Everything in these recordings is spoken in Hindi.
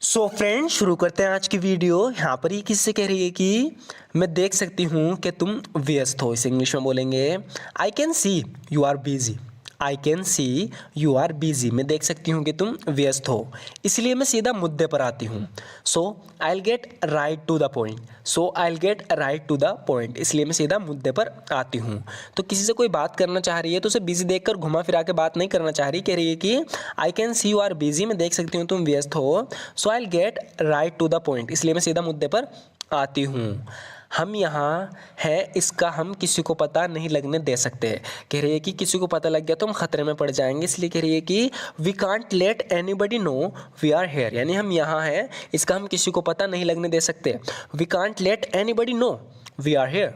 सो फ्रेंड शुरू करते हैं आज की वीडियो। यहाँ पर ये किससे कह रही है कि मैं देख सकती हूँ कि तुम व्यस्त हो। इसे इंग्लिश में बोलेंगे I can see you are busy. I can see you are busy, मैं देख सकती हूँ कि तुम व्यस्त हो, इसलिए मैं सीधा मुद्दे पर आती हूँ। So I will get right to the point. So I will get right to the point, इसलिए मैं सीधा मुद्दे पर आती हूँ। तो किसी से कोई बात करना चाह रही है तो उसे बिजी देखकर घुमा फिरा के बात नहीं करना चाह रही, कह रही है कि I can see you are busy, मैं देख सकती हूँ तुम व्यस्त हो। So I will get right to the point, इसलिए मैं सीधा मुद्दे पर आती हूँ। हम यहाँ हैं, इसका हम किसी को पता नहीं लगने दे सकते। कह रही है कि किसी को पता लग गया तो हम खतरे में पड़ जाएंगे, इसलिए कह रही है कि we can't let anybody know we are here, यानी हम यहाँ हैं, इसका हम किसी को पता नहीं लगने दे सकते। We can't let anybody know we are here.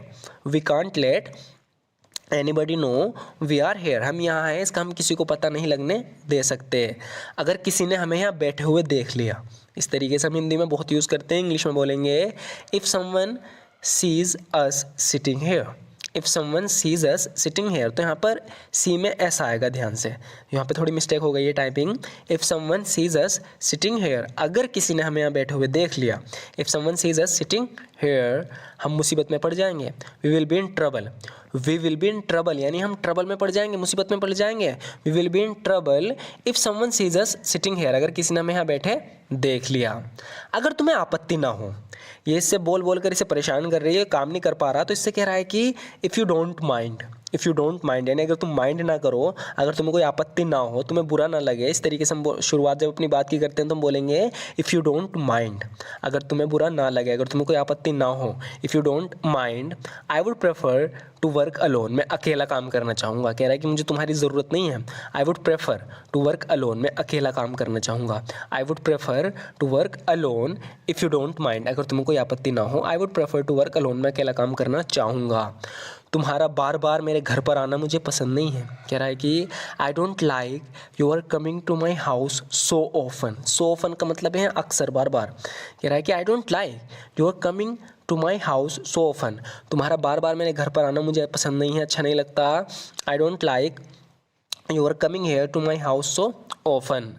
We can't let anybody know we are here, हम यहाँ हैं, इसका हम किसी को पता नहीं लगने दे सकते। अगर किसी ने हमें यहाँ बैठे हुए देख लिया, इस तरीके से हम हिंदी में बहुत यूज़ करते हैं। इंग्लिश में बोलेंगे if someone sees us sitting hair. If someone sees us sitting hair, तो यहाँ पर सी में ऐसा आएगा, ध्यान से, यहाँ पे थोड़ी मिस्टेक हो गई है typing. If someone sees us sitting here, अगर किसी ने हमें यहाँ बैठे हुए देख लिया। If someone sees us sitting here, हम मुसीबत में पड़ जाएंगे। We will be in trouble. We will be in trouble, यानी हम ट्रबल में पड़ जाएंगे, मुसीबत में पड़ जाएंगे। We will be in trouble if someone sees us sitting here, अगर किसी ने हमें यहाँ बैठे देख लिया। अगर तुम्हें आपत्ति ना हो, ये इससे बोल बोल कर इसे परेशान कर रही है, काम नहीं कर पा रहा, तो इससे कह रहा है कि if you don't mind. If you don't mind यानी अगर तुम माइंड ना करो, अगर तुम्हें कोई आपत्ति ना हो, तुम्हें बुरा ना लगे। इस तरीके से हम शुरुआत जब अपनी बात की करते हैं तो हम बोलेंगे इफ़ यू डोंट माइंड, अगर तुम्हें बुरा ना लगे, अगर तुम्हें कोई आपत्ति ना हो। If you don't mind I would prefer to work alone, मैं अकेला काम करना चाहूँगा। कह रहा है कि मुझे तुम्हारी ज़रूरत नहीं है। I would prefer to work alone, मैं अकेला काम करना चाहूँगा। I would prefer to work alone if you don't mind, अगर तुम्हें कोई आपत्ति ना हो। I would prefer to work alone, मैं अकेला काम करना चाहूँगा। तुम्हारा बार बार मेरे घर पर आना मुझे पसंद नहीं है। कह रहा है कि I don't like you are coming to my house so often. So often का मतलब है अक्सर, बार बार। कह रहा है कि I don't like you are coming to my house so often, तुम्हारा बार बार मेरे घर पर आना मुझे पसंद नहीं है, अच्छा नहीं लगता। I don't like you are coming here to my house so often,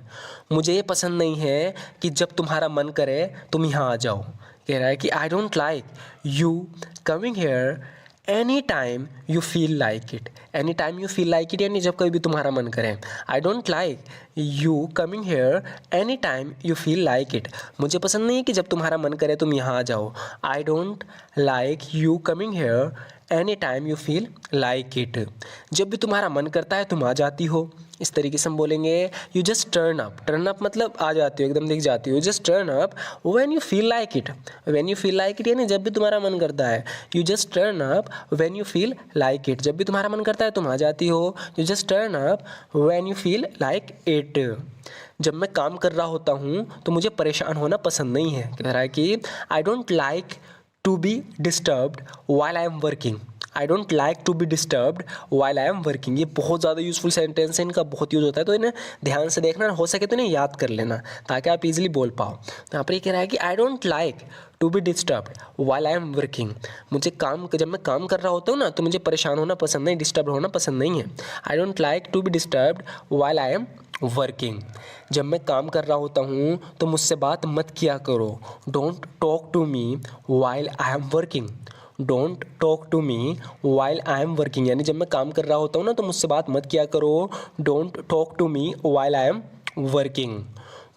मुझे ये पसंद नहीं है कि जब तुम्हारा मन करे तुम यहाँ आ जाओ। कह रहा है कि I don't like you coming here any time you feel like it. Any time you feel like it यानी जब कभी भी तुम्हारा मन करे। आई don't like you coming here any time you feel like it, मुझे पसंद नहीं है कि जब तुम्हारा मन करे तुम यहाँ आ जाओ। आई don't like you coming here any time you feel like it, जब भी तुम्हारा मन करता है तुम आ जाती हो। इस तरीके से हम बोलेंगे you just turn up. Turn up मतलब आ जाती हो, एकदम दिख जाती हो। Just turn up when you feel like it. When you feel like it यानी जब भी तुम्हारा मन करता है। You just turn up when you feel like it, जब भी तुम्हारा मन करता है तुम आ जाती हो। You just turn up when you feel like it. जब मैं काम कर रहा होता हूँ तो मुझे परेशान होना पसंद नहीं है। कह रहा है कि I don't like to be disturbed while I am working. I don't like to be disturbed while I am working, ये बहुत ज़्यादा यूजफुल सेंटेंस है, इनका बहुत यूज़ होता है, तो इन्हें ध्यान से देखना, हो सके तो इन्हें याद कर लेना ताकि आप इजीली बोल पाओ। तो यहाँ पर ये कह रहा है कि I don't like to be disturbed while I am working, मुझे जब मैं काम कर रहा होता हूँ ना तो मुझे परेशान होना पसंद नहीं, डिस्टर्ब होना पसंद नहीं है। I don't like to be disturbed while I am working, जब मैं काम कर रहा होता हूँ तो मुझसे बात मत किया करो। Don't talk to me while I am working. Don't talk to me while I am working, यानी जब मैं काम कर रहा होता हूँ ना तो मुझसे बात मत किया करो। Don't talk to me while I am working,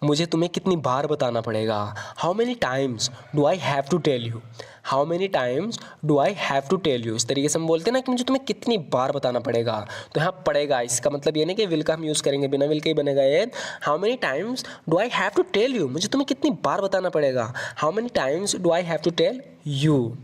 मुझे तुम्हें कितनी बार बताना पड़ेगा। How many times do I have to tell you. How many times do I have to tell you, इस तरीके से हम बोलते हैं ना कि मुझे तुम्हें कितनी बार बताना पड़ेगा। तो यहाँ पड़ेगा, इसका मतलब ये नहीं कि विल का हम यूज़ करेंगे, बिना विल के ही बनेगा ये। How many times do I have to tell you, मुझे तुम्हें कितनी बार बताना पड़ेगा। How many times do I have to tell you,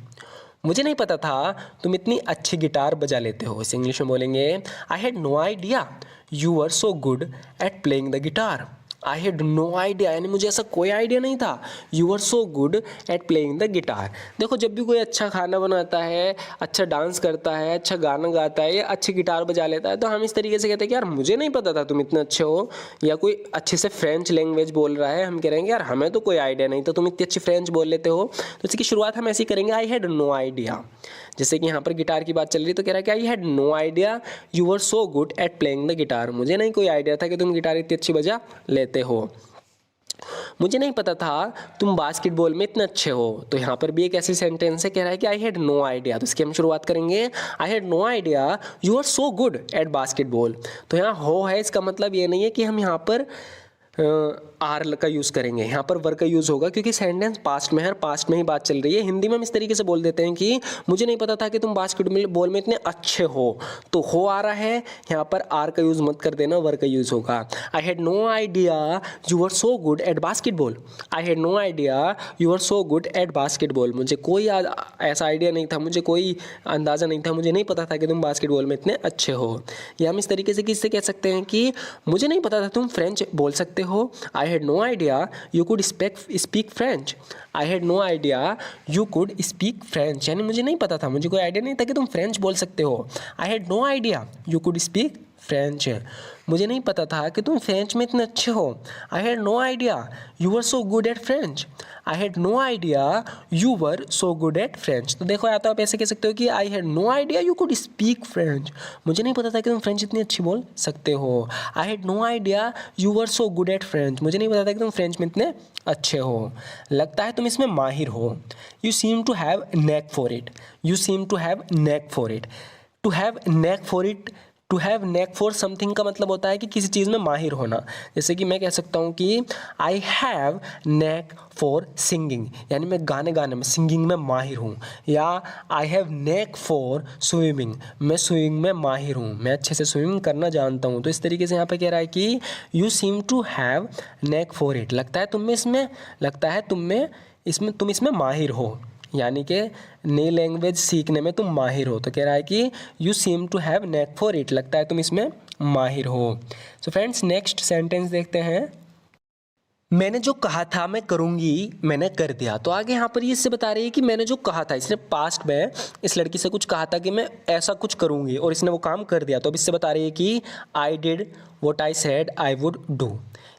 मुझे नहीं पता था तुम इतनी अच्छी गिटार बजा लेते हो। इसे इंग्लिश में बोलेंगे I had no idea you are so good at playing the guitar. I had no idea यानी मुझे ऐसा कोई आइडिया नहीं था। You are so good at playing the guitar, देखो जब भी कोई अच्छा खाना बनाता है, अच्छा डांस करता है, अच्छा गाना गाता है या अच्छी गिटार बजा लेता है तो हम इस तरीके से कहते हैं कि यार मुझे नहीं पता था तुम इतने अच्छे हो। या कोई अच्छे से फ्रेंच लैंग्वेज बोल रहा है, हम कह रहे हैं यार हमें तो कोई आइडिया नहीं था, तुम इतनी अच्छी फ्रेंच बोल लेते हो। तो इसकी शुरुआत हम ऐसे ही करेंगे, आई हैड नो आइडिया। जैसे कि यहाँ पर गिटार की बात चल रही तो कह रहा है कि I had no idea you are so good at playing the guitar, मुझे नहीं कोई आइडिया था कि तुम गिटार इतनी अच्छी बजा लेते हो। मुझे नहीं पता था तुम बास्केटबॉल में इतने अच्छे हो। तो यहाँ पर भी एक ऐसी सेंटेंस है, कह रहा है कि आई हैड नो आइडिया। तो इसकी हम शुरुआत करेंगे, I had no idea you are so good at basketball. तो यहाँ हो है, इसका मतलब ये नहीं है कि हम यहाँ पर आर का यूज़ करेंगे, यहाँ पर वर का यूज़ होगा क्योंकि सेंटेंस पास्ट में है और पास्ट में ही बात चल रही है। हिंदी में हम इस तरीके से बोल देते हैं कि मुझे नहीं पता था कि तुम बास्केटबॉल में इतने अच्छे हो। तो हो आ रहा है, यहाँ पर आर का यूज़ मत कर देना, वर का यूज़ होगा। I had no idea you are so good at basketball. I had no idea you are so good at basketball. मुझे कोई ऐसा आइडिया नहीं था, मुझे कोई अंदाज़ा नहीं था, मुझे नहीं पता था कि तुम बास्केटबॉल में इतने अच्छे हो। या हम इस तरीके से किससे कह सकते हैं कि मुझे नहीं पता था तुम फ्रेंच बोल सकते हो। I had no idea you could speak French. I had no idea you could speak French, यानी मुझे नहीं पता था, मुझे कोई आइडिया नहीं था कि तुम फ्रेंच बोल सकते हो। I had no idea you could speak French, मुझे नहीं पता था कि तुम फ्रेंच में इतने अच्छे हो। I had no idea you are so good at French. I had no idea you were so good at French. तो देखो या तो आप ऐसे कह सकते हो कि I had no idea you could speak French, मुझे नहीं पता था कि तुम फ्रेंच इतनी अच्छी बोल सकते हो। I had no idea you were so good at French, मुझे नहीं पता था कि तुम फ्रेंच में इतने अच्छे हो। लगता है तुम इसमें माहिर हो। You seem to have knack for it. You seem to have knack for it. To have knack for it, to have knack for something का मतलब होता है कि किसी चीज़ में माहिर होना। जैसे कि मैं कह सकता हूँ कि I have knack for singing, यानी मैं गाने में सिंगिंग में माहिर हूँ। या I have knack for swimming, मैं स्विमिंग में माहिर हूँ, मैं अच्छे से स्विमिंग करना जानता हूँ। तो इस तरीके से यहाँ पे कह रहा है कि you seem to have knack for it, लगता है तुम इसमें माहिर हो, यानी कि नई लैंग्वेज सीखने में तुम माहिर हो। तो कह रहा है कि you seem to have knack for it, लगता है तुम इसमें माहिर हो। सो फ्रेंड्स, नेक्स्ट सेंटेंस देखते हैं। मैंने जो कहा था मैं करूँगी, मैंने कर दिया। तो आगे यहाँ पर ये इससे बता रही है कि मैंने जो कहा था, इसने पास्ट में इस लड़की से कुछ कहा था कि मैं ऐसा कुछ करूँगी और इसने वो काम कर दिया। तो अब इससे बता रही है कि I did what I said I would do,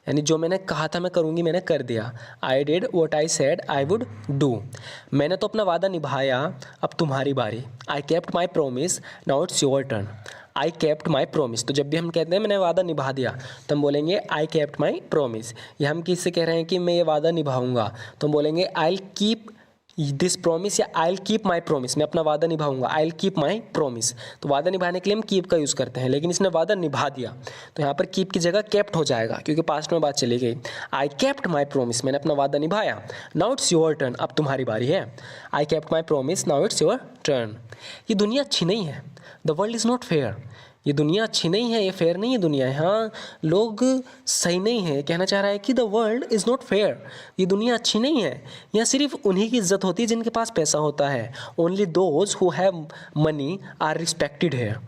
यानी जो मैंने कहा था मैं करूँगी मैंने कर दिया। I did what I said I would do, मैंने तो अपना वादा निभाया, अब तुम्हारी बारी। I kept my promise, now it's your turn. I kept my promise, तो जब भी हम कहते हैं मैंने वादा निभा दिया तो हम बोलेंगे आई केप्ट माई प्रोमिस। या हम किससे कह रहे हैं कि मैं ये वादा निभाऊंगा तो हम बोलेंगे I will keep this promise, या I will keep my promise, मैं अपना वादा निभाऊंगा। I will keep my promise, तो वादा निभाने के लिए हम कीप का यूज़ करते हैं, लेकिन इसने वादा निभा दिया तो यहाँ पर कीप की जगह केप्ट हो जाएगा क्योंकि पास्ट में बात चली गई। आई केप्ट माई प्रोमिस, मैंने अपना वादा निभाया। नाउ इट्स योर टर्न, अब तुम्हारी बारी है। I kept my promise, now it's your turn. ये दुनिया अच्छी नहीं है, the world is not fair, ये दुनिया अच्छी नहीं है, ये फेयर नहीं है दुनिया। हाँ, लोग सही नहीं है, कहना चाह रहा है कि the world is not fair, ये दुनिया अच्छी नहीं है। यहाँ सिर्फ उन्हीं की इज्जत होती है जिनके पास पैसा होता है। Only those who have money are respected here.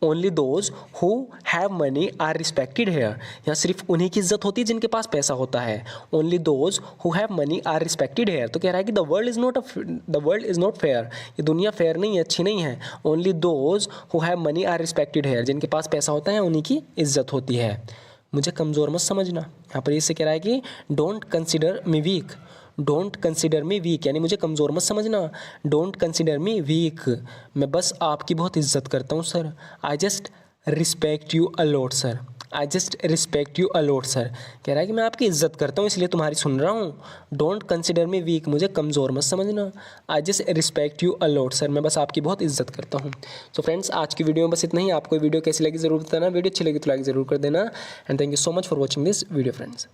Only those who have money are respected here, यहाँ सिर्फ उन्हीं की इज्जत होती है जिनके पास पैसा होता है। Only those who have money are respected here, तो कह रहा है कि the world is not fair, ये दुनिया फेयर नहीं है, अच्छी नहीं है। Only those who have money are respected here, जिनके पास पैसा होता है उन्हीं की इज्जत होती है। मुझे कमज़ोर मत समझना, यहाँ पर इससे कह रहा है कि don't consider me weak. Don't consider me weak, यानी मुझे कमज़ोर मत समझना। डोंट कंसिडर मी वीक, मैं बस आपकी बहुत इज्जत करता हूँ sir. I just respect you a lot sir. I just respect you a lot sir, कह रहा है कि मैं आपकी इज्जत करता हूँ इसलिए तुम्हारी सुन रहा हूँ। डोंट कंसिडर मी वीक, मुझे कमज़ोर मत समझना। I just respect you a lot sir, मैं बस आपकी बहुत इज्जत करता हूँ। सो फ्रेंड्स, आज की वीडियो में बस इतना ही। आपको वीडियो कैसी लगी ज़रूर बताना, वीडियो अच्छी लगी तो लाइक ज़रूर कर देना। And thank you so much for watching this video friends.